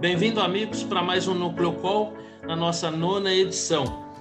Bem-vindo, amigos, para mais um Núcleo Call, na nossa 9ª edição.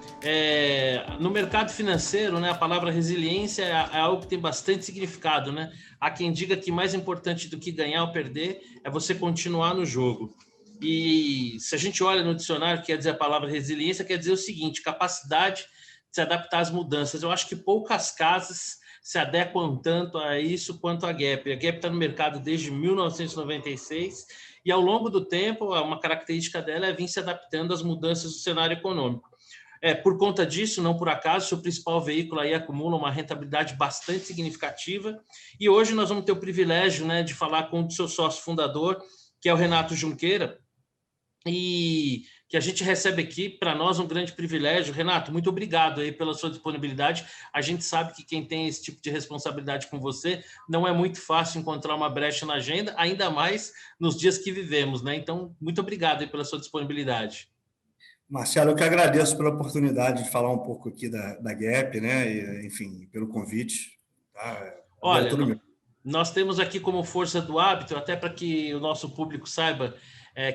No mercado financeiro, né, a palavra resiliência é algo que tem bastante significado, né? Há quem diga que mais importante do que ganhar ou perder é você continuar no jogo. E se a gente olha no dicionário, quer dizer a palavra resiliência, quer dizer o seguinte: capacidade de se adaptar às mudanças. Eu acho que poucas casas se adequam tanto a isso quanto a Gap. A Gap está no mercado desde 1996 e, ao longo do tempo, uma característica dela é vir se adaptando às mudanças do cenário econômico. Por conta disso, não por acaso, seu principal veículo aí acumula uma rentabilidade bastante significativa. E hoje nós vamos ter o privilégio, né, de falar com o seu sócio fundador, que é o Renato Junqueira, e que a gente recebe aqui, para nós, um grande privilégio. Renato, muito obrigado aí pela sua disponibilidade. A gente sabe que quem tem esse tipo de responsabilidade com você, não é muito fácil encontrar uma brecha na agenda, ainda mais nos dias que vivemos, né? Então, muito obrigado aí pela sua disponibilidade. Marcelo, eu que agradeço pela oportunidade de falar um pouco aqui da Gap, né? E, enfim, pelo convite. Tá? Olha, nós temos aqui como força do hábito, até para que o nosso público saiba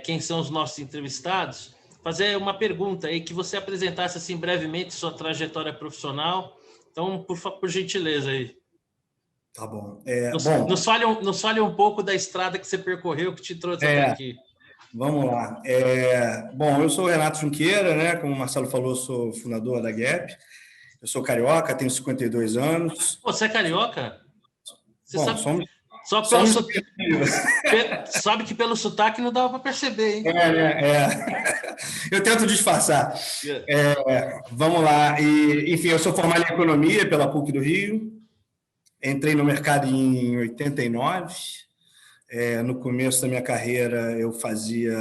quem são os nossos entrevistados, fazer uma pergunta aí, que você apresentasse assim brevemente sua trajetória profissional. Então, por gentileza aí. Tá bom. Nos fale um pouco da estrada que você percorreu, que te trouxe até aqui. Vamos lá. Bom, eu sou o Renato Junqueira, né? Como o Marcelo falou, sou fundador da Gap. Eu sou carioca, tenho 52 anos. Você é carioca? Você sabe? Sabe que pelo sotaque não dava para perceber, hein? Eu tento disfarçar. Vamos lá. Enfim, eu sou formado em Economia pela PUC do Rio. Entrei no mercado em 89. No começo da minha carreira, eu fazia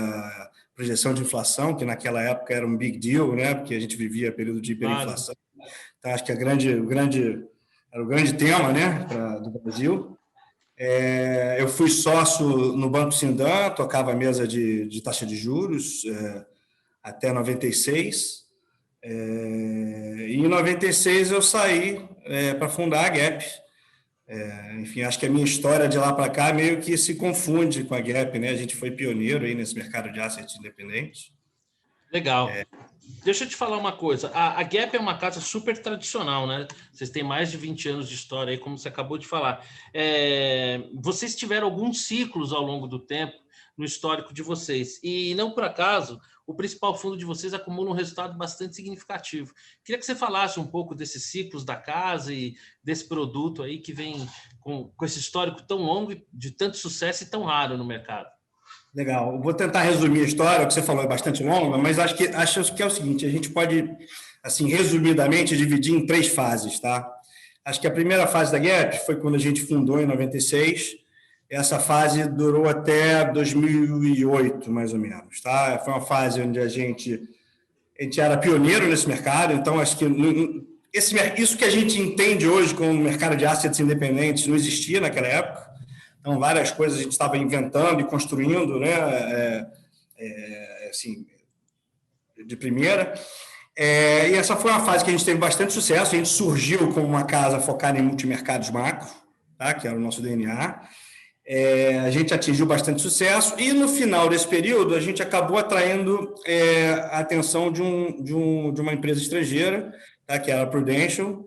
projeção de inflação, que naquela época era um big deal, né? Porque a gente vivia período de hiperinflação. Então, acho que era o grande tema, né, do Brasil. Eu fui sócio no Banco Sindan, tocava a mesa de taxa de juros até 96. E em 96 eu saí para fundar a Gap. Enfim, acho que a minha história de lá para cá meio que se confunde com a Gap, né? A gente foi pioneiro aí nesse mercado de assets independentes. Legal. Deixa eu te falar uma coisa. A Gap é uma casa super tradicional, né? Vocês têm mais de 20 anos de história aí, como você acabou de falar. Vocês tiveram alguns ciclos ao longo do tempo no histórico de vocês. E não por acaso, o principal fundo de vocês acumula um resultado bastante significativo. Queria que você falasse um pouco desses ciclos da casa e desse produto aí que vem com esse histórico tão longo, de tanto sucesso e tão raro no mercado. Legal. Eu vou tentar resumir a história, o que você falou é bastante longa, mas acho que é o seguinte: a gente pode, assim, resumidamente, dividir em 3 fases, tá? Acho que a primeira fase da Gap foi quando a gente fundou em 96. Essa fase durou até 2008, mais ou menos, tá? Foi uma fase onde a gente era pioneiro nesse mercado, então acho que isso que a gente entende hoje como mercado de assets independentes não existia naquela época. Então, várias coisas a gente estava inventando e construindo, né? Assim, de primeira. E essa foi uma fase que a gente teve bastante sucesso. A gente surgiu como uma casa focada em multimercados macro, tá? Que era o nosso DNA. A gente atingiu bastante sucesso e, no final desse período, a gente acabou atraindo a atenção de uma empresa estrangeira, tá? Que era a Prudential.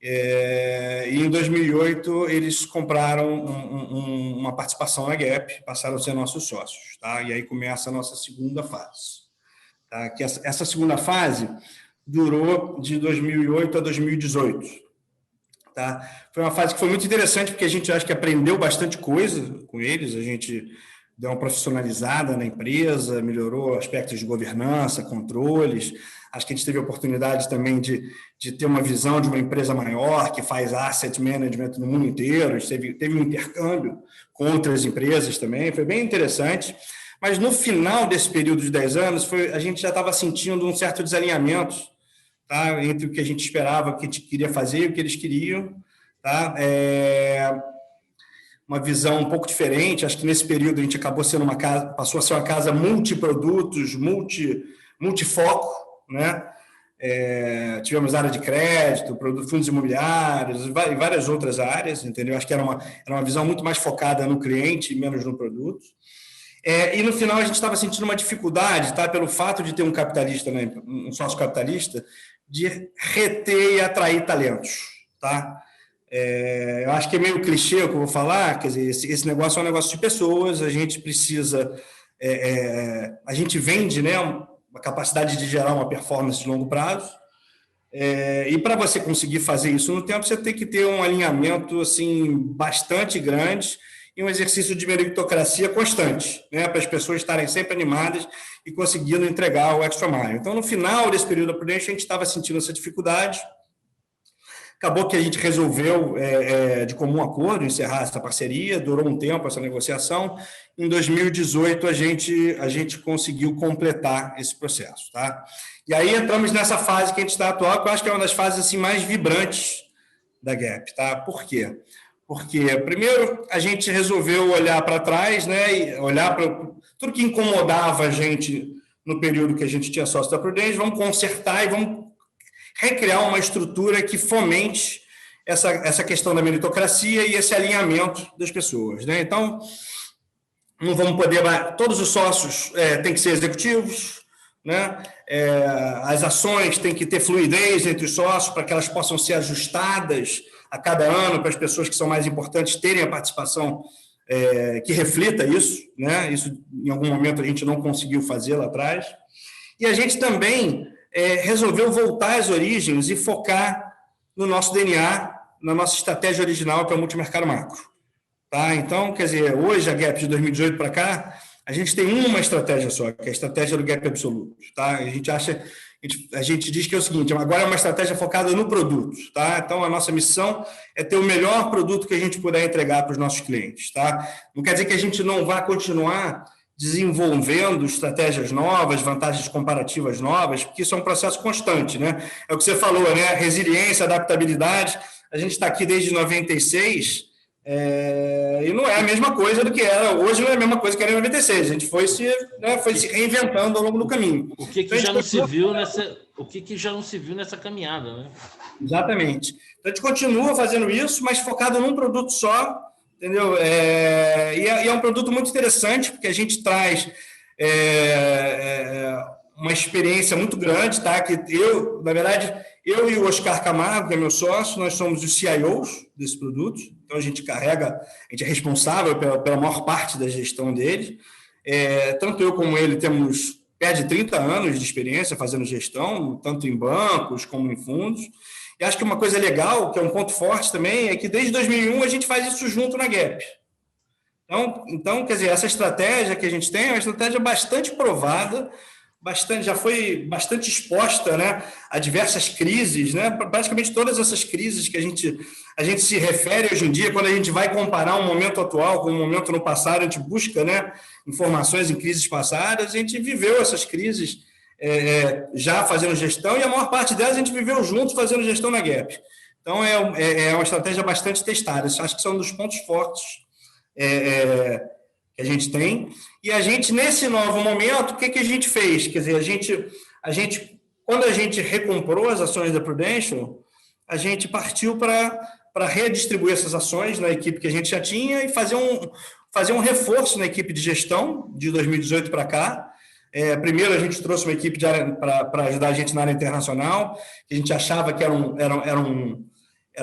E em 2008 eles compraram uma participação na Gap, passaram a ser nossos sócios, tá? E aí começa a nossa segunda fase, tá? Que essa segunda fase durou de 2008 a 2018, tá? Foi uma fase que foi muito interessante porque a gente acho que aprendeu bastante coisa com eles. A gente deu uma profissionalizada na empresa, melhorou aspectos de governança, controles. Acho que a gente teve a oportunidade também de ter uma visão de uma empresa maior que faz asset management no mundo inteiro. A gente teve um intercâmbio com outras empresas também, foi bem interessante. Mas no final desse período de 10 anos, a gente já estava sentindo um certo desalinhamento, tá? Entre o que a gente esperava, o que a gente queria fazer e o que eles queriam. Tá? Uma visão um pouco diferente. Acho que nesse período a gente acabou sendo passou a ser uma casa multiprodutos, multifoco, né? Tivemos área de crédito, fundos imobiliários e várias outras áreas, entendeu? Acho que era uma visão muito mais focada no cliente e menos no produto. E no final a gente estava sentindo uma dificuldade, tá? Pelo fato de ter um capitalista, né, um sócio capitalista, de reter e atrair talentos, tá? Eu acho que é meio clichê o que eu vou falar, quer dizer, esse negócio é um negócio de pessoas, a gente precisa, a gente vende, né, uma capacidade de gerar uma performance de longo prazo, e para você conseguir fazer isso no tempo, você tem que ter um alinhamento assim, bastante grande e um exercício de meritocracia constante, né, para as pessoas estarem sempre animadas e conseguindo entregar o extra mile. Então, no final desse período da Prudential, a gente estava sentindo essa dificuldade. Acabou que a gente resolveu, de comum acordo, encerrar essa parceria, durou um tempo essa negociação. Em 2018, a gente conseguiu completar esse processo. Tá? E aí entramos nessa fase que a gente está atual, que eu acho que é uma das fases assim, mais vibrantes da Gap. Tá? Por quê? Porque, primeiro, a gente resolveu olhar para trás, né, e olhar para tudo que incomodava a gente no período que a gente tinha sócio da Prudential, vamos consertar e vamos recriar uma estrutura que fomente essa questão da meritocracia e esse alinhamento das pessoas. Né? Então, não vamos poder... Todos os sócios têm que ser executivos, né? As ações têm que ter fluidez entre os sócios para que elas possam ser ajustadas a cada ano, para as pessoas que são mais importantes terem a participação que reflita isso. Né? Isso, em algum momento, a gente não conseguiu fazer lá atrás. E a gente também resolveu voltar às origens e focar no nosso DNA, na nossa estratégia original, que é o multimercado macro. Tá? Então, quer dizer, hoje, a Gap de 2018 para cá, a gente tem uma estratégia só, que é a estratégia do Gap Absoluto. Tá? A gente diz que é o seguinte, agora é uma estratégia focada no produto. Tá? Então, a nossa missão é ter o melhor produto que a gente puder entregar para os nossos clientes. Tá? Não quer dizer que a gente não vá continuar desenvolvendo estratégias novas, vantagens comparativas novas, porque isso é um processo constante, né? É o que você falou, né? Resiliência, adaptabilidade. A gente está aqui desde 96 e não é a mesma coisa do que era. Hoje não é a mesma coisa que era em 96. A gente foi se reinventando ao longo do caminho. O que já não se viu nessa caminhada, né? Exatamente. Então, a gente continua fazendo isso, mas focado num produto só. Entendeu? E é um produto muito interessante, porque a gente traz uma experiência muito grande, tá? Que na verdade, eu e o Oscar Camargo, que é meu sócio, nós somos os CIOs desse produto, então a gente é responsável pela maior parte da gestão dele. Tanto eu como ele temos perto de 30 anos de experiência fazendo gestão, tanto em bancos como em fundos. E acho que uma coisa legal, que é um ponto forte também, é que desde 2001 a gente faz isso junto na Gap. Então, quer dizer, essa estratégia que a gente tem é uma estratégia bastante provada, já foi bastante exposta, né, a diversas crises, né, praticamente todas essas crises que a gente se refere hoje em dia, quando a gente vai comparar um momento atual com um momento no passado, a gente busca, né, informações em crises passadas, a gente viveu essas crises já fazendo gestão, e a maior parte delas a gente viveu juntos fazendo gestão na Gap. Então, é uma estratégia bastante testada. Isso acho que são um dos pontos fortes que a gente tem. E a gente, nesse novo momento, o que a gente fez? Quer dizer, quando a gente recomprou as ações da Prudential, a gente partiu para redistribuir essas ações na equipe que a gente já tinha e fazer um reforço na equipe de gestão de 2018 para cá. Primeiro, a gente trouxe uma equipe para ajudar a gente na área internacional, que a gente achava que era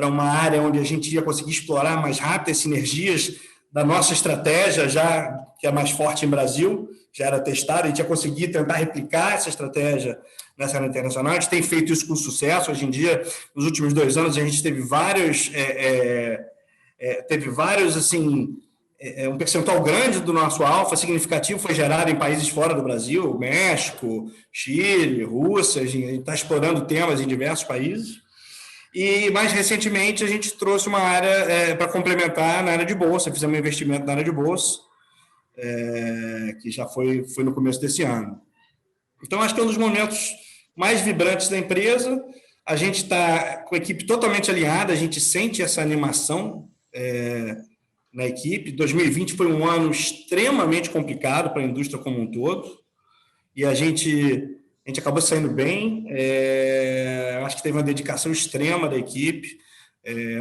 uma área onde a gente ia conseguir explorar mais rápido as sinergias da nossa estratégia, já que é mais forte em Brasil, já era testada, a gente ia conseguir tentar replicar essa estratégia nessa área internacional. A gente tem feito isso com sucesso. Hoje em dia, nos últimos 2 anos, a gente teve vários assim, um percentual grande do nosso alfa significativo foi gerado em países fora do Brasil, México, Chile, Rússia. A gente está explorando temas em diversos países. E, mais recentemente, a gente trouxe uma área para complementar na área de bolsa. Fizemos um investimento na área de bolsa, que já foi no começo desse ano. Então, acho que é um dos momentos mais vibrantes da empresa. A gente está com a equipe totalmente alinhada, a gente sente essa animação na equipe. 2020 foi um ano extremamente complicado para a indústria como um todo, e a gente acabou saindo bem. Acho que teve uma dedicação extrema da equipe,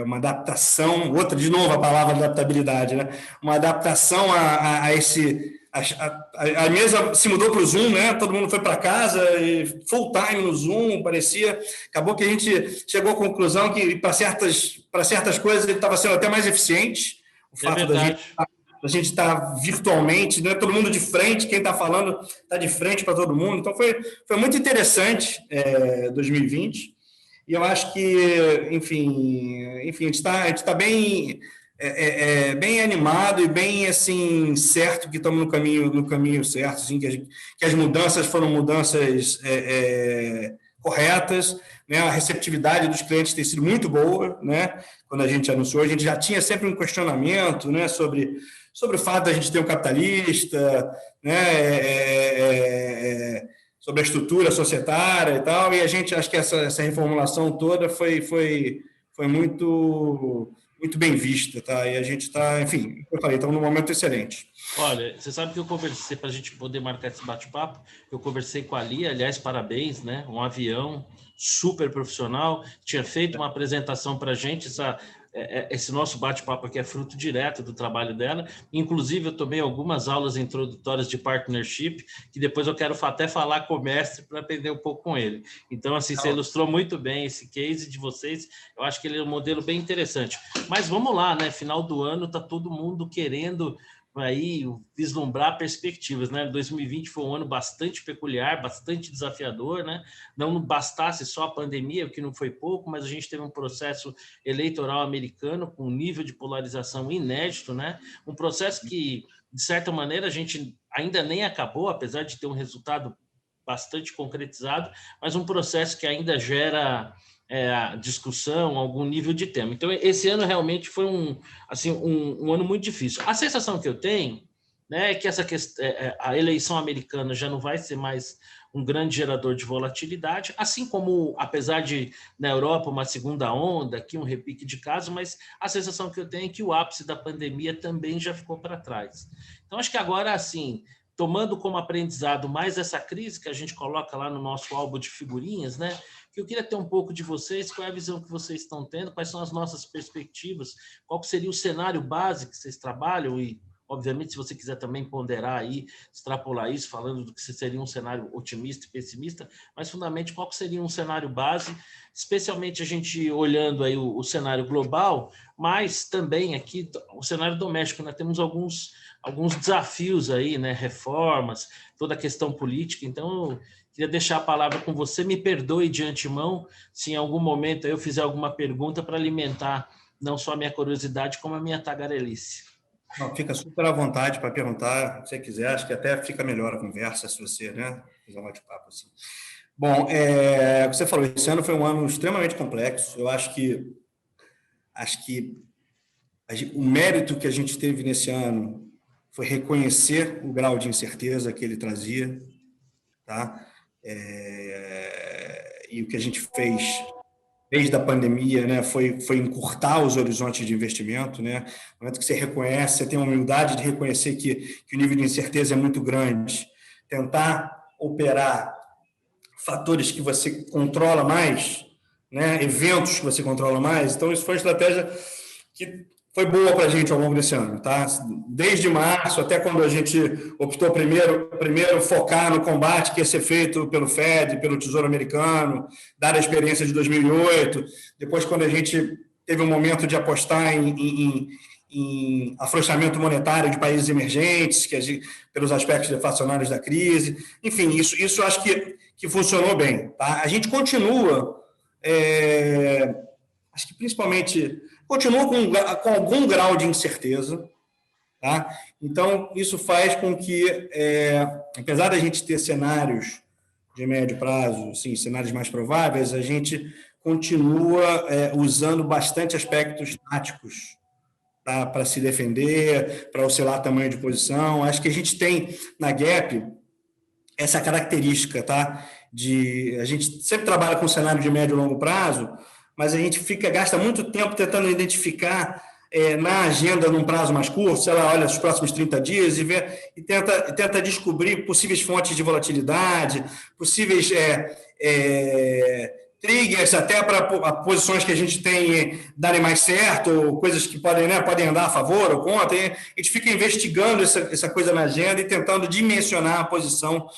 uma adaptação, de novo a palavra adaptabilidade, né? Uma adaptação a a mesa se mudou para o Zoom, né? Todo mundo foi para casa, e full time no Zoom, parecia. Acabou que a gente chegou à conclusão que, para certas coisas, ele estava sendo até mais eficiente. O fato da gente estar virtualmente, né? Todo mundo de frente, quem está falando está de frente para todo mundo. Então, foi muito interessante 2020. E eu acho que, enfim a gente está bem... bem animado e bem assim certo que estamos no caminho certo, assim, que as mudanças foram mudanças corretas, né? A receptividade dos clientes tem sido muito boa, né? Quando a gente anunciou, a gente já tinha sempre um questionamento, né, sobre o fato da gente ter um capitalista, né, sobre a estrutura societária e tal, e a gente acho que essa reformulação toda foi muito bem vista, tá? E a gente está, enfim, eu falei, estamos num momento excelente. Olha, você sabe que eu conversei, para a gente poder marcar esse bate-papo, eu conversei com a Lia, aliás, parabéns, né? Um avião super profissional, tinha feito uma apresentação para a gente, esse nosso bate-papo aqui é fruto direto do trabalho dela. Inclusive, eu tomei algumas aulas introdutórias de partnership, que depois eu quero até falar com o mestre para aprender um pouco com ele. Então, assim, você ilustrou muito bem esse case de vocês. Eu acho que ele é um modelo bem interessante. Mas vamos lá, né? Final do ano, está todo mundo querendo aí vislumbrar perspectivas, né? 2020 foi um ano bastante peculiar, bastante desafiador, né? Não bastasse só a pandemia, o que não foi pouco, mas a gente teve um processo eleitoral americano com um nível de polarização inédito, né? Um processo que, de certa maneira, a gente ainda nem acabou, apesar de ter um resultado bastante concretizado, mas um processo que ainda gera discussão, algum nível de tema. Então, esse ano realmente foi um ano muito difícil. A sensação que eu tenho, né, é que a eleição americana já não vai ser mais um grande gerador de volatilidade, assim como, apesar de, na Europa, uma segunda onda, aqui um repique de casos, mas a sensação que eu tenho é que o ápice da pandemia também já ficou para trás. Então, acho que agora, assim, tomando como aprendizado mais essa crise que a gente coloca lá no nosso álbum de figurinhas, né? Que eu queria ter um pouco de vocês, qual é a visão que vocês estão tendo, quais são as nossas perspectivas, qual seria o cenário base que vocês trabalham e, obviamente, se você quiser também ponderar aí, extrapolar isso, falando do que seria um cenário otimista e pessimista, mas, fundamentalmente, qual seria um cenário base, especialmente a gente olhando aí o cenário global, mas também aqui o cenário doméstico, nós temos alguns desafios aí, né? Reformas, toda a questão política. Então, eu queria deixar a palavra com você. Me perdoe de antemão se em algum momento eu fizer alguma pergunta para alimentar não só a minha curiosidade, como a minha tagarelice. Não, fica super à vontade para perguntar, se você quiser. Acho que até fica melhor a conversa se você, né, fizer um bate-papo assim. Bom, você falou, esse ano foi um ano extremamente complexo. Eu acho que o mérito que a gente teve nesse ano foi reconhecer o grau de incerteza que ele trazia, tá? E o que a gente fez desde a pandemia, né, foi encurtar os horizontes de investimento, né? No momento que você reconhece, você tem a humildade de reconhecer que o nível de incerteza é muito grande, tentar operar fatores que você controla mais, né, eventos que você controla mais. Então, isso foi uma estratégia que foi boa para a gente ao longo desse ano, tá? Desde março até quando a gente optou primeiro focar no combate que ia ser feito pelo Fed, pelo Tesouro Americano, dada a experiência de 2008, depois quando a gente teve um momento de apostar em afrouxamento monetário de países emergentes, pelos aspectos deflacionários da crise. Enfim, isso acho que funcionou bem, tá? A gente continua, acho que principalmente... continua com algum grau de incerteza, tá? Então, isso faz com que, apesar da gente ter cenários de médio prazo, sim, cenários mais prováveis, a gente continua usando bastante aspectos táticos para se defender, para oscilar tamanho de posição. Acho que a gente tem, na Gap, essa característica, tá? A gente sempre trabalha com cenário de médio e longo prazo, mas a gente gasta muito tempo tentando identificar na agenda num prazo mais curto, sei lá, olha os próximos 30 dias e tenta descobrir possíveis fontes de volatilidade, possíveis triggers até para posições que a gente tem darem mais certo, ou coisas que podem, né, podem andar a favor ou contra. A gente fica investigando essa coisa na agenda e tentando dimensionar a posição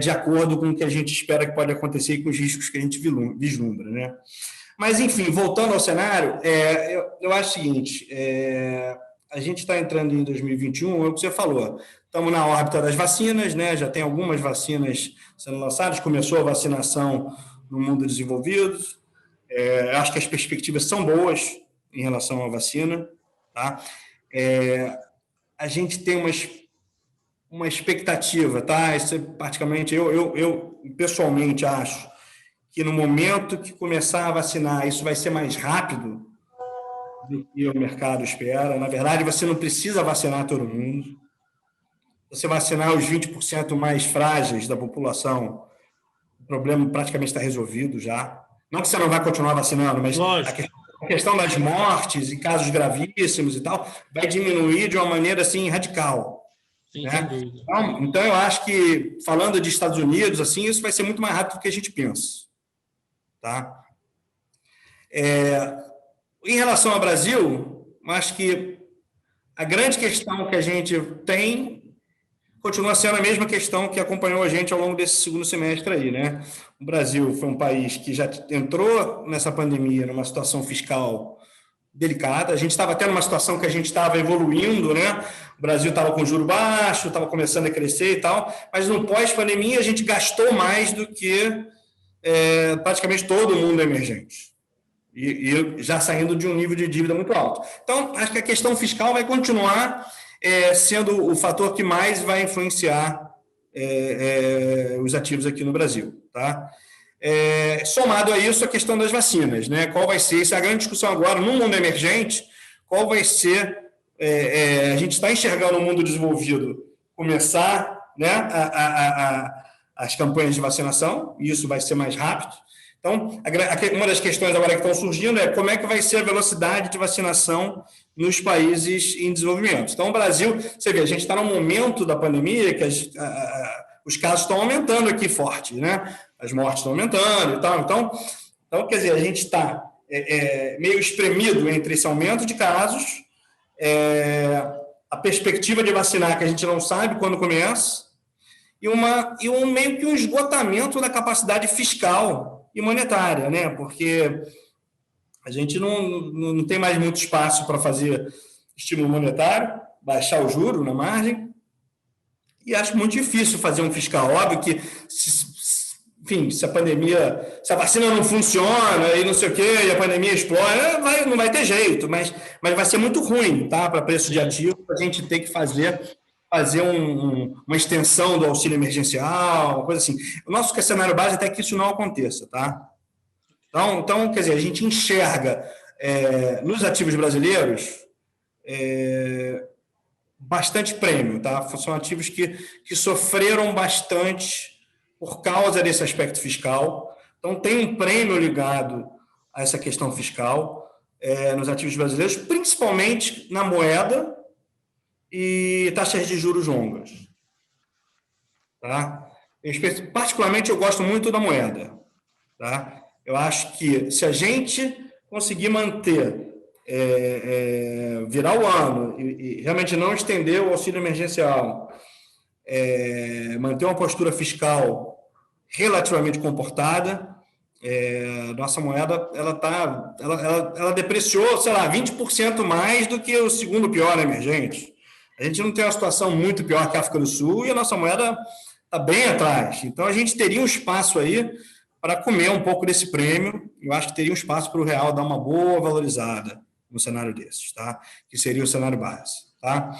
de acordo com o que a gente espera que pode acontecer e com os riscos que a gente vislumbra, né? Mas, enfim, voltando ao cenário, eu acho o seguinte, a gente está entrando em 2021, é o que você falou, estamos na órbita das vacinas, né? Já tem algumas vacinas sendo lançadas, começou a vacinação no mundo desenvolvido, acho que as perspectivas são boas em relação à vacina, tá? A gente tem uma expectativa, tá? Isso praticamente, eu pessoalmente acho que no momento que começar a vacinar, isso vai ser mais rápido do que o mercado espera. Na verdade, você não precisa vacinar todo mundo. Você vacinar os 20% mais frágeis da população, o problema praticamente está resolvido já. Não que você não vai continuar vacinando, mas a questão das mortes e casos gravíssimos e tal vai diminuir de uma maneira assim radical. Sim, né? Então, eu acho que, falando de Estados Unidos, assim, isso vai ser muito mais rápido do que a gente pensa. Tá? Em relação ao Brasil, acho que a grande questão que a gente tem continua sendo a mesma questão que acompanhou a gente ao longo desse segundo semestre aí, né? O Brasil foi um país que já entrou nessa pandemia numa situação fiscal delicada. A gente estava até numa situação que a gente estava evoluindo, né? O Brasil estava com juro baixo, estava começando a crescer e tal, mas no pós-pandemia a gente gastou mais do que praticamente todo mundo emergente. E já saindo de um nível de dívida muito alto. Então, acho que a questão fiscal vai continuar sendo o fator que mais vai influenciar os ativos aqui no Brasil. Tá? Somado a isso, a questão das vacinas. Né? Qual vai ser, essa é a grande discussão agora, no mundo emergente, qual vai ser, a gente está enxergando o mundo desenvolvido começar, né, as campanhas de vacinação, e isso vai ser mais rápido. Então, uma das questões agora que estão surgindo é como é que vai ser a velocidade de vacinação nos países em desenvolvimento. Então, o Brasil, você vê, a gente está num momento da pandemia que os casos estão aumentando aqui forte, né? As mortes estão aumentando e tal. Então quer dizer, a gente está meio espremido entre esse aumento de casos, a perspectiva de vacinar que a gente não sabe quando começa, e meio que um esgotamento da capacidade fiscal e monetária, né? Porque a gente não tem mais muito espaço para fazer estímulo monetário, baixar o juro na margem, e acho muito difícil fazer um fiscal. Óbvio que, enfim, se a vacina não funciona e não sei o quê, e a pandemia explode, não vai ter jeito, mas vai ser muito ruim, tá? Para preço de ativo, a gente tem que fazer uma extensão do auxílio emergencial, uma coisa assim. O nosso cenário base é até que isso não aconteça, tá? Então, quer dizer, a gente enxerga nos ativos brasileiros bastante prêmio, tá? São ativos que sofreram bastante por causa desse aspecto fiscal. Então, tem um prêmio ligado a essa questão fiscal nos ativos brasileiros, principalmente na moeda e taxas de juros longas. Tá? Particularmente, eu gosto muito da moeda. Tá? Eu acho que se a gente conseguir manter, virar o ano e realmente não estender o auxílio emergencial, manter uma postura fiscal relativamente comportada, nossa moeda ela depreciou, sei lá, 20% mais do que o segundo pior emergente. A gente não tem uma situação muito pior que a África do Sul e a nossa moeda está bem atrás. Então, a gente teria um espaço aí para comer um pouco desse prêmio. Eu acho que teria um espaço para o real dar uma boa valorizada no cenário desses, tá? Que seria o cenário base. Tá?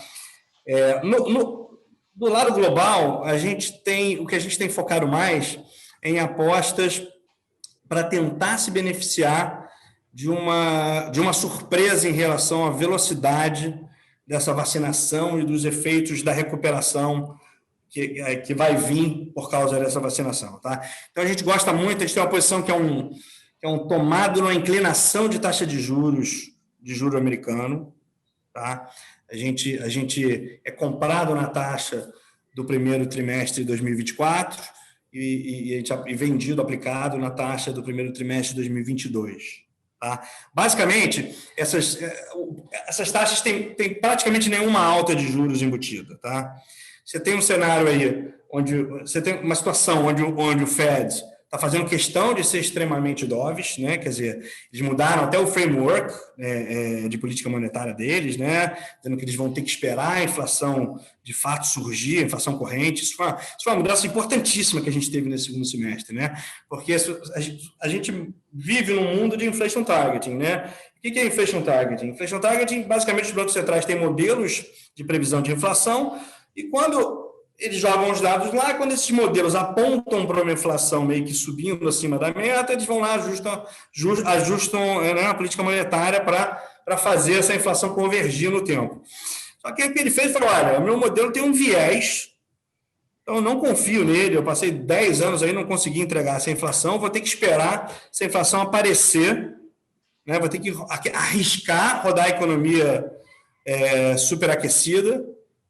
Do lado global, o que a gente tem focado mais em apostas para tentar se beneficiar de uma surpresa em relação à velocidade dessa vacinação e dos efeitos da recuperação que vai vir por causa dessa vacinação. Tá? Então, a gente gosta muito, a gente tem uma posição que é um tomado numa inclinação de taxa de juro americano. Tá? A gente é comprado na taxa do primeiro trimestre de 2024 e vendido, aplicado na taxa do primeiro trimestre de 2022. Tá? Basicamente, essas taxas têm praticamente nenhuma alta de juros embutida. Tá? Você tem um cenário aí, onde você tem uma situação onde o Fed está fazendo questão de ser extremamente dovish, né? Quer dizer, eles mudaram até o framework de política monetária deles, né? Dizendo que eles vão ter que esperar a inflação de fato surgir, a inflação corrente. Isso foi uma mudança importantíssima que a gente teve nesse segundo semestre, né? Porque a gente vive num mundo de inflation targeting, né? O que é inflation targeting? Inflation targeting, basicamente, os bancos centrais têm modelos de previsão de inflação e quando eles jogam os dados lá, quando esses modelos apontam para uma inflação meio que subindo acima da meta, eles vão lá, ajustam né, a política monetária para fazer essa inflação convergir no tempo. Só que o que ele fez, falou, olha, o meu modelo tem um viés, então eu não confio nele, eu passei 10 anos aí, não consegui entregar essa inflação, vou ter que esperar essa inflação aparecer, né, vou ter que arriscar rodar a economia superaquecida,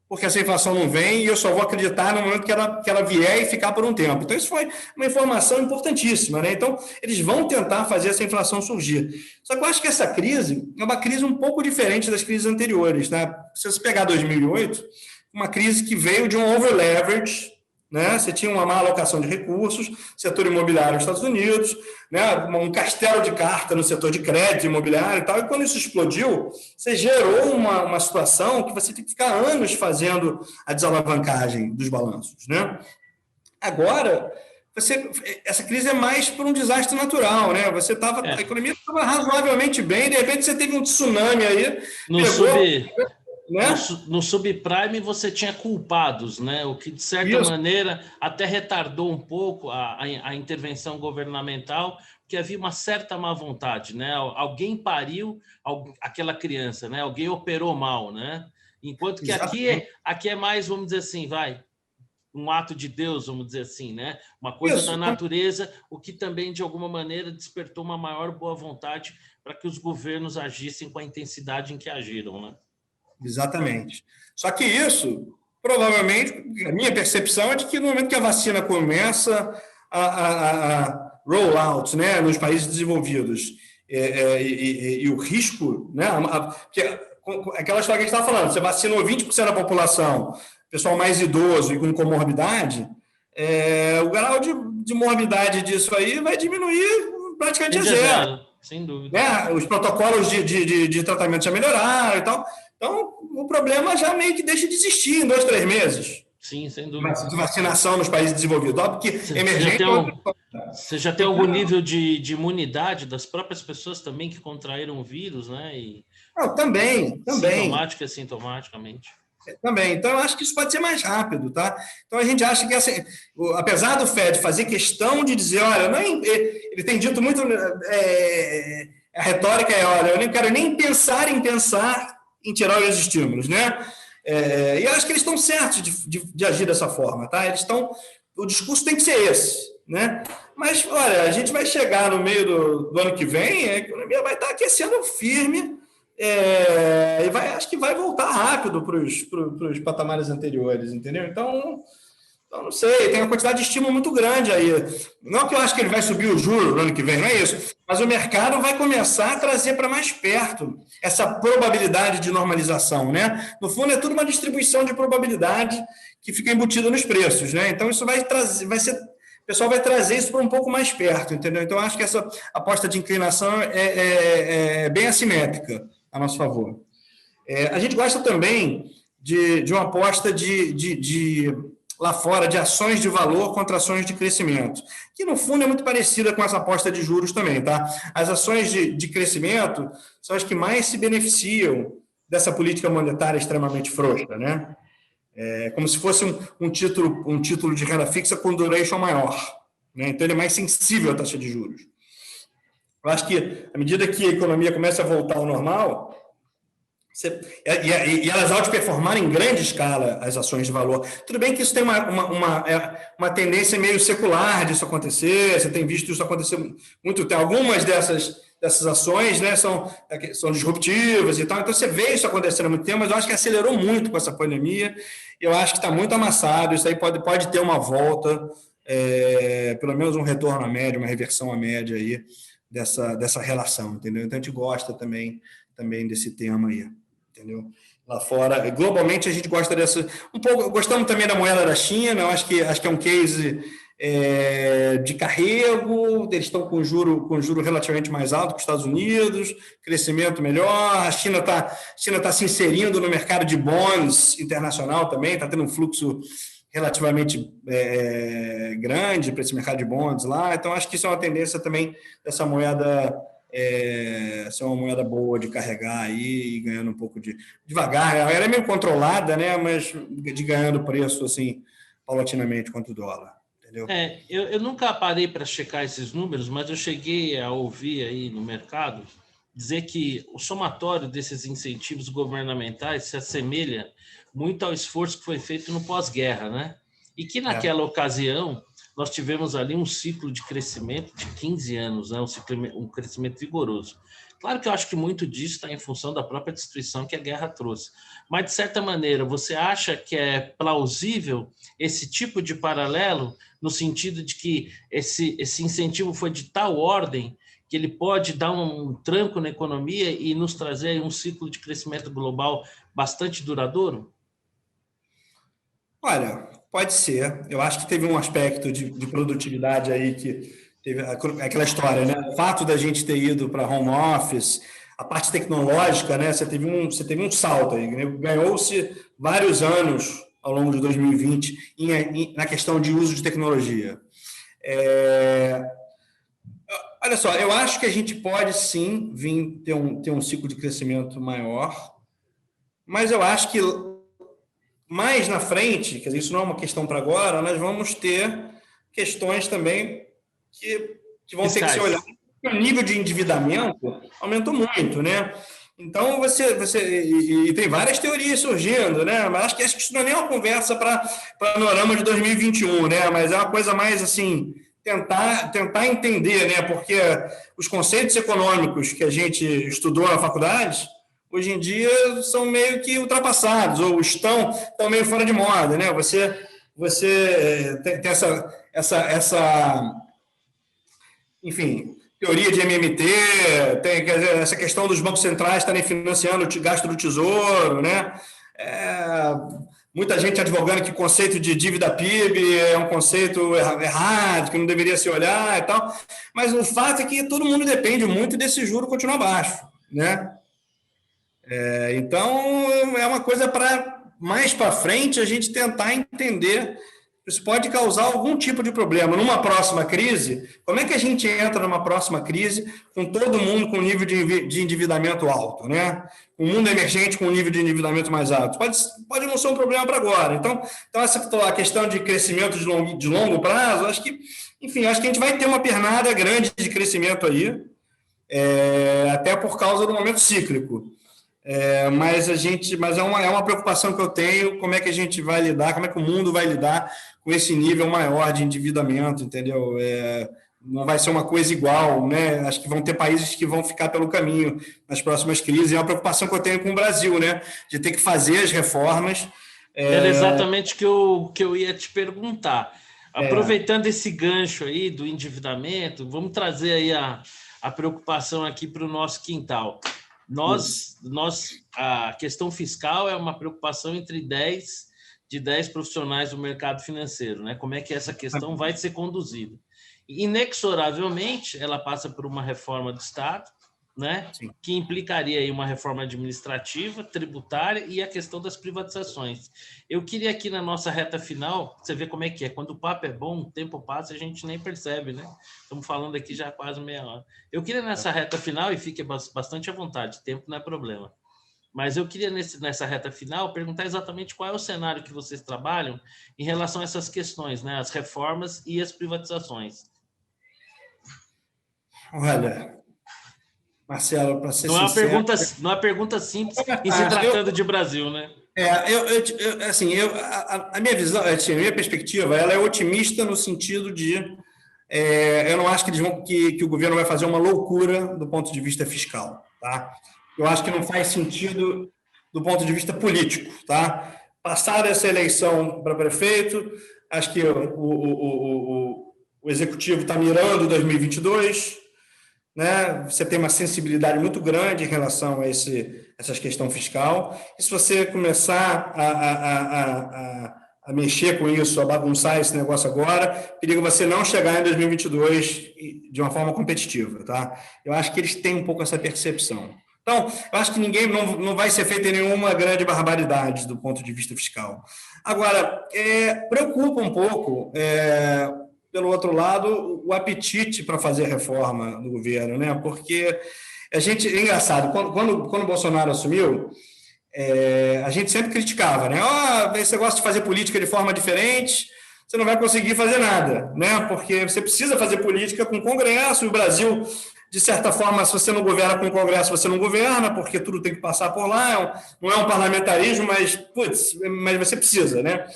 porque essa inflação não vem e eu só vou acreditar no momento que ela vier e ficar por um tempo. Então, isso foi uma informação importantíssima, né? Então, eles vão tentar fazer essa inflação surgir. Só que eu acho que essa crise é uma crise um pouco diferente das crises anteriores, né? Se você pegar 2008, uma crise que veio de um over-leverage, né? Você tinha uma má alocação de recursos, setor imobiliário nos Estados Unidos, né? Um castelo de carta no setor de crédito imobiliário e tal, e quando isso explodiu, você gerou uma situação que você tem que ficar anos fazendo a desalavancagem dos balanços, né? Agora, essa crise é mais por um desastre natural, né? A economia estava razoavelmente bem, de repente você teve um tsunami aí, né? No subprime você tinha culpados, né? O que, de certa maneira, até retardou um pouco a intervenção governamental, porque havia uma certa má vontade, né? Alguém pariu aquela criança, né? Alguém operou mal, né? Enquanto que aqui é mais, vamos dizer assim, um ato de Deus, vamos dizer assim, né? Uma coisa da natureza, o que também, de alguma maneira, despertou uma maior boa vontade para que os governos agissem com a intensidade em que agiram, né? Exatamente. Só que isso, provavelmente, a minha percepção é de que no momento que a vacina começa a roll out, né, nos países desenvolvidos, e o risco, né, aquela história que a gente estava falando, você vacinou 20% da população, pessoal mais idoso e com comorbidade, o grau de morbidade disso aí vai diminuir praticamente a zero. Sem dúvida. Né? Os protocolos de tratamento já melhoraram e tal. Então, o problema já meio que deixa de existir em 2, 3 meses. Sim, sem dúvida. De vacinação nos países desenvolvidos. Óbvio que emergente... Você já tem algum nível de imunidade das próprias pessoas também que contraíram o vírus, né? Também. Sintomática e assintomaticamente. Também. Então, eu acho que isso pode ser mais rápido, tá? Então, a gente acha que, assim, apesar do Fed fazer questão de dizer, olha, ele tem dito muito... a retórica olha, eu não quero nem pensar em tirar os estímulos, né? E eu acho que eles estão certos de agir dessa forma, tá? O discurso tem que ser esse, né? Mas, olha, a gente vai chegar no meio do ano que vem, a economia vai estar aquecendo firme, acho que vai voltar rápido para os patamares anteriores, entendeu? Então, não sei, tem uma quantidade de estímulo muito grande aí. Não que eu acho que ele vai subir o juro no ano que vem, não é isso. Mas o mercado vai começar a trazer para mais perto essa probabilidade de normalização, né? No fundo, é tudo uma distribuição de probabilidade que fica embutida nos preços, né? Então, isso o pessoal vai trazer isso para um pouco mais perto, entendeu? Então, acho que essa aposta de inclinação é bem assimétrica a nosso favor. A gente gosta também de uma aposta lá fora, de ações de valor contra ações de crescimento, que, no fundo, é muito parecida com essa aposta de juros também, tá? As ações de crescimento são as que mais se beneficiam dessa política monetária extremamente frouxa, né? Como se fosse um título de renda fixa com duration maior, né? Então, ele é mais sensível à taxa de juros. Eu acho que, à medida que a economia começa a voltar ao normal... E elas outperformarem em grande escala as ações de valor. Tudo bem que isso tem uma tendência meio secular disso acontecer, você tem visto isso acontecer muito tempo. Algumas dessas ações, né, são disruptivas e tal, então você vê isso acontecendo há muito tempo, mas eu acho que acelerou muito com essa pandemia, eu acho que está muito amassado, isso aí pode ter uma volta pelo menos um retorno à média, uma reversão à média aí dessa relação, entendeu? Então, a gente gosta também desse tema aí, entendeu? Lá fora, globalmente, a gente gosta dessa... gostamos também da moeda da China, eu acho que é um case de carrego, eles estão com juro relativamente mais alto que os Estados Unidos, crescimento melhor, a China tá se inserindo no mercado de bonds internacional também, está tendo um fluxo relativamente grande para esse mercado de bonds lá, então acho que isso é uma tendência também dessa moeda ser uma moeda boa de carregar aí e ganhando um pouco devagar, ela é meio controlada, né, mas de ganhando preço assim paulatinamente quanto o dólar. Entendeu? Eu nunca parei para checar esses números, mas eu cheguei a ouvir aí no mercado dizer que o somatório desses incentivos governamentais se assemelha muito ao esforço que foi feito no pós-guerra, né? E que naquela ocasião nós tivemos ali um ciclo de crescimento de 15 anos, né? Um crescimento vigoroso. Claro que eu acho que muito disso está em função da própria destruição que a guerra trouxe. Mas, de certa maneira, você acha que é plausível esse tipo de paralelo, no sentido de que esse incentivo foi de tal ordem que ele pode dar um tranco na economia e nos trazer um ciclo de crescimento global bastante duradouro? Olha, pode ser. Eu acho que teve um aspecto de produtividade aí que teve aquela história, né? O fato da gente ter ido para home office, a parte tecnológica, né? Você teve um salto aí, né? Ganhou-se vários anos ao longo de 2020 na questão de uso de tecnologia. Olha só, eu acho que a gente pode sim vir ter um ciclo de crescimento maior, mas eu acho que mais na frente, quer dizer, isso não é uma questão para agora, nós vamos ter questões também que vão ter que ser olhadas. O nível de endividamento aumentou muito, né? Então, e tem várias teorias surgindo, né? Mas acho que isso não é nem uma conversa para panorama de 2021, né? Mas é uma coisa mais assim, tentar entender, né? Porque os conceitos econômicos que a gente estudou na faculdade, hoje em dia são meio que ultrapassados ou estão meio fora de moda, né? Você tem essa enfim, teoria de MMT, tem essa questão dos bancos centrais estarem financiando o gasto do tesouro, né? Muita gente advogando que o conceito de dívida PIB é um conceito errado, que não deveria se olhar e tal, mas o fato é que todo mundo depende muito desse juro continuar baixo, né? Então, é uma coisa para mais para frente a gente tentar entender. Isso pode causar algum tipo de problema. Numa próxima crise, como é que a gente entra numa próxima crise com todo mundo com nível de endividamento alto, né? O mundo emergente com nível de endividamento mais alto. Pode não ser um problema para agora. Então a questão de crescimento de longo prazo, acho que a gente vai ter uma pernada grande de crescimento aí, até por causa do momento cíclico. Mas é uma preocupação que eu tenho, como é que a gente vai lidar, como é que o mundo vai lidar com esse nível maior de endividamento, entendeu? Não vai ser uma coisa igual, né? Acho que vão ter países que vão ficar pelo caminho nas próximas crises, é uma preocupação que eu tenho com o Brasil, né? De ter que fazer as reformas. Era exatamente o que eu ia te perguntar. Aproveitando esse gancho aí do endividamento, vamos trazer aí a preocupação aqui para o nosso quintal. A questão fiscal é uma preocupação entre 10 profissionais do mercado financeiro, né? Como é que essa questão vai ser conduzida? Inexoravelmente, ela passa por uma reforma do Estado, né? Sim. Que implicaria aí uma reforma administrativa, tributária e a questão das privatizações. Eu queria aqui na nossa reta final, você vê como é que é, quando o papo é bom, o tempo passa, a gente nem percebe, né? Estamos falando aqui já quase meia hora. Eu queria nessa reta final, e fique bastante à vontade, tempo não é problema, mas eu queria nessa reta final perguntar exatamente qual é o cenário que vocês trabalham em relação a essas questões, né? As reformas e as privatizações. Olha, Marcelo, para ser não sincero... Não é uma pergunta simples em se tratando de Brasil, né? A minha visão, a minha perspectiva, ela é otimista no sentido de... eu não acho que o governo vai fazer uma loucura do ponto de vista fiscal, tá? Eu acho que não faz sentido do ponto de vista político, tá? passada essa eleição para prefeito, acho que o executivo está mirando 2022, né? Você tem uma sensibilidade muito grande em relação a essa questão fiscal. E se você começar a mexer com isso, a bagunçar esse negócio agora, perigo você não chegar em 2022 de uma forma competitiva, tá? Eu acho que eles têm um pouco essa percepção. Então, eu acho que ninguém não vai ser feita nenhuma grande barbaridade do ponto de vista fiscal. Agora, preocupa um pouco, pelo outro lado, o apetite para fazer reforma no governo, né? Porque é engraçado, quando o Bolsonaro assumiu, a gente sempre criticava, né? Você gosta de fazer política de forma diferente, você não vai conseguir fazer nada, né? Porque você precisa fazer política com o Congresso, e o Brasil, de certa forma, se você não governa com o Congresso, você não governa, porque tudo tem que passar por lá, não é um parlamentarismo, mas você precisa, né?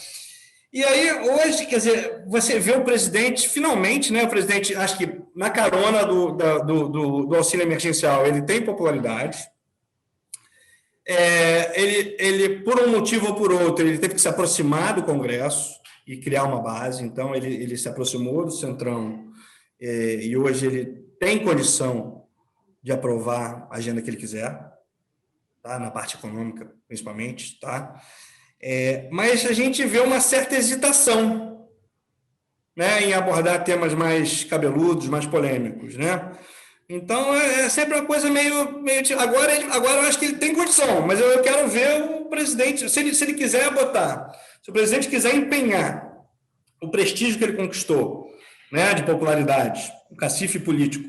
E aí, hoje, quer dizer, você vê o presidente, finalmente, né? O presidente, acho que na carona do auxílio emergencial, ele tem popularidade. Ele, por um motivo ou por outro, ele teve que se aproximar do Congresso e criar uma base. Então, ele se aproximou do Centrão e hoje ele tem condição de aprovar a agenda que ele quiser, tá? Na parte econômica, principalmente, tá? Mas a gente vê uma certa hesitação, né, em abordar temas mais cabeludos, mais polêmicos, né? Então, é sempre uma coisa meio agora eu acho que ele tem condição, mas eu quero ver o presidente, se ele quiser botar, se o presidente quiser empenhar o prestígio que ele conquistou, né, de popularidade, o cacife político,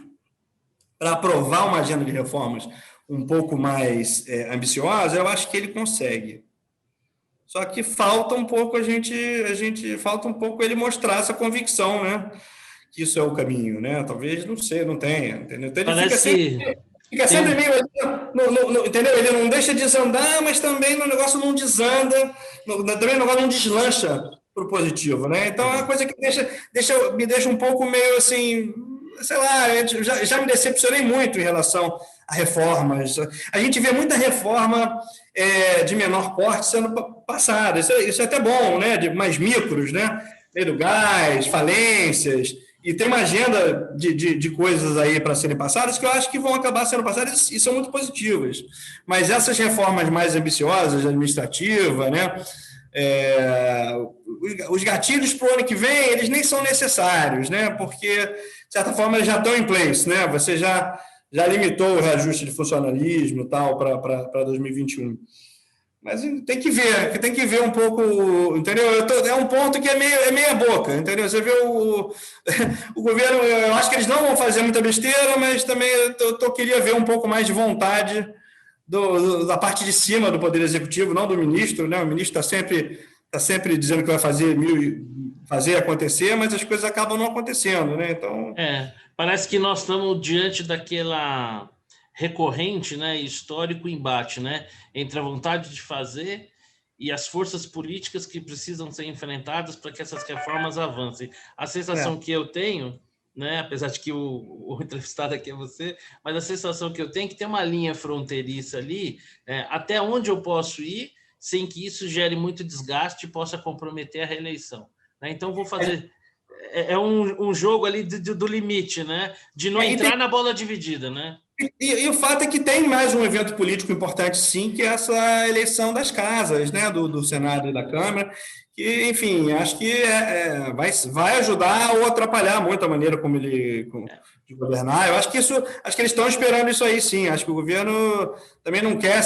para aprovar uma agenda de reformas um pouco mais ambiciosa, eu acho que ele consegue. Só que falta um pouco falta um pouco ele mostrar essa convicção, né? Que isso é o caminho, né? Talvez, não sei, não tenha, entendeu? Então, ele fica sempre meio entendeu? Ele não deixa desandar, mas também o negócio não desanda, também o negócio não deslancha para o positivo, né? Então, é uma coisa que me deixa um pouco meio assim, sei lá, já me decepcionei muito em relação a reformas. A gente vê muita reforma de menor porte sendo passada. Isso é até bom, né? De mais micros, né? Lei do gás, falências, e tem uma agenda de coisas aí para serem passadas que eu acho que vão acabar sendo passadas e são muito positivas. Mas essas reformas mais ambiciosas, administrativa, né? Os gatilhos para o ano que vem, eles nem são necessários, né? Porque, de certa forma, eles já estão em place, né? Você já limitou o reajuste de funcionalismo e tal para 2021. Mas tem que ver um pouco, entendeu? É um ponto que é meia boca, entendeu? Você vê o governo, eu acho que eles não vão fazer muita besteira, mas também eu queria ver um pouco mais de vontade da parte de cima do Poder Executivo, não do ministro, né? O ministro está sempre dizendo que vai fazer acontecer, mas as coisas acabam não acontecendo, né? Então... parece que nós estamos diante daquela recorrente, né, histórico embate, né, entre a vontade de fazer e as forças políticas que precisam ser enfrentadas para que essas reformas avancem. A sensação que eu tenho, né, apesar de que o entrevistado aqui é você, mas a sensação que eu tenho é que tem uma linha fronteiriça ali, até onde eu posso ir sem que isso gere muito desgaste e possa comprometer a reeleição, né? Então, vou fazer... um jogo ali do limite, né, de não entrar na bola dividida, né? E o fato é que tem mais um evento político importante, sim, que é essa eleição das casas, né, do Senado e da Câmara, que, enfim, acho que vai ajudar ou atrapalhar muito a maneira como de governar. Eu acho que eles estão esperando isso aí, sim. Acho que o governo também não quer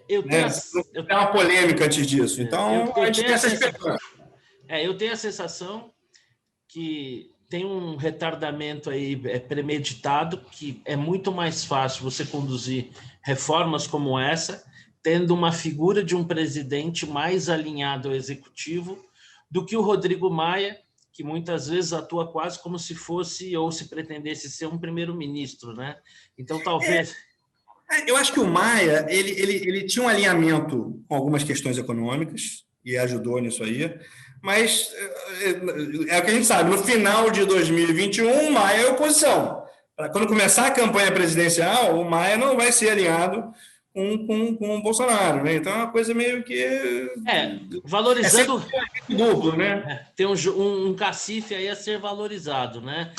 não quer uma polêmica antes disso. Então, a gente tem essa esperança. Eu tenho a sensação que tem um retardamento aí premeditado, que é muito mais fácil você conduzir reformas como essa, tendo uma figura de um presidente mais alinhado ao executivo do que o Rodrigo Maia, que muitas vezes atua quase como se fosse ou se pretendesse ser um primeiro-ministro, né? Então, talvez... Eu acho que o Maia, ele tinha um alinhamento com algumas questões econômicas e ajudou nisso aí, mas é o que a gente sabe, no final de 2021, o Maia é oposição. Quando começar a campanha presidencial, o Maia não vai ser alinhado com o Bolsonaro, né? Então é uma coisa meio que... Valorizando... É duplo, né? Tem um cacife aí a ser valorizado, né?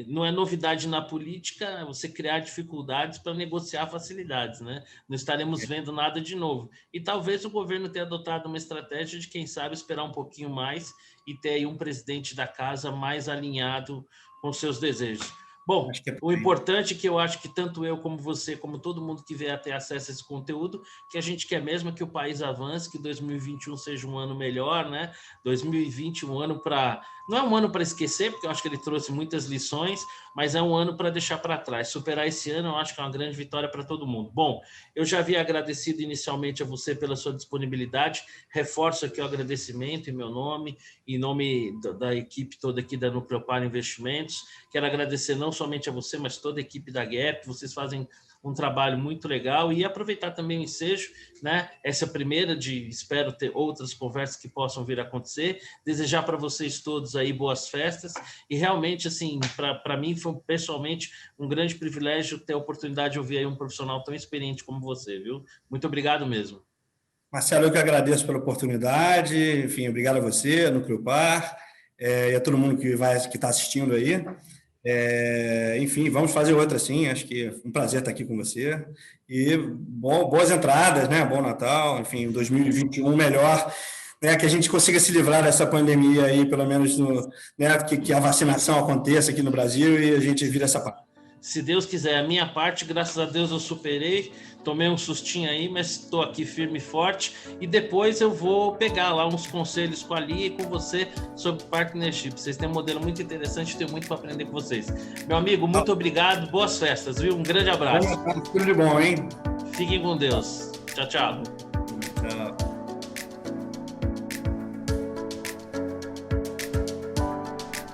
Não é novidade na política você criar dificuldades para negociar facilidades, né? Não estaremos vendo nada de novo. E talvez o governo tenha adotado uma estratégia de, quem sabe, esperar um pouquinho mais e ter aí um presidente da casa mais alinhado com seus desejos. Bom, o importante é que eu acho que tanto eu como você, como todo mundo que vier a ter acesso a esse conteúdo, que a gente quer mesmo que o país avance, que 2021 seja um ano melhor, né? 2020 um ano para... Não é um ano para esquecer, porque eu acho que ele trouxe muitas lições, mas é um ano para deixar para trás. Superar esse ano, eu acho que é uma grande vitória para todo mundo. Bom, eu já havia agradecido inicialmente a você pela sua disponibilidade, reforço aqui o agradecimento em meu nome, em nome da equipe toda aqui da Nucleopar Investimentos. Quero agradecer não somente a você, mas toda a equipe da GAP, vocês fazem um trabalho muito legal, e aproveitar também o ensejo, né? Essa é a primeira espero ter outras conversas que possam vir a acontecer, desejar para vocês todos aí boas festas, e realmente, assim, para mim foi pessoalmente um grande privilégio ter a oportunidade de ouvir aí um profissional tão experiente como você, viu? Muito obrigado mesmo. Marcelo, eu que agradeço pela oportunidade, enfim, obrigado a você, a Nucleopar, e a todo mundo que está assistindo aí. Enfim, vamos fazer outra sim, acho que é um prazer estar aqui com você, e boas entradas, né? Bom Natal, enfim, 2021 melhor, né? Que a gente consiga se livrar dessa pandemia aí, pelo menos né? Que a vacinação aconteça aqui no Brasil e a gente vira essa parte. Se Deus quiser, a minha parte, graças a Deus eu superei, tomei um sustinho aí, mas estou aqui firme e forte, e depois eu vou pegar lá uns conselhos com a Lia e com você sobre partnership. Vocês têm um modelo muito interessante, tenho muito para aprender com vocês. Meu amigo, muito obrigado, boas festas, viu? Um grande abraço. Tudo de bom, hein? Fiquem com Deus. Tchau, tchau. Tchau.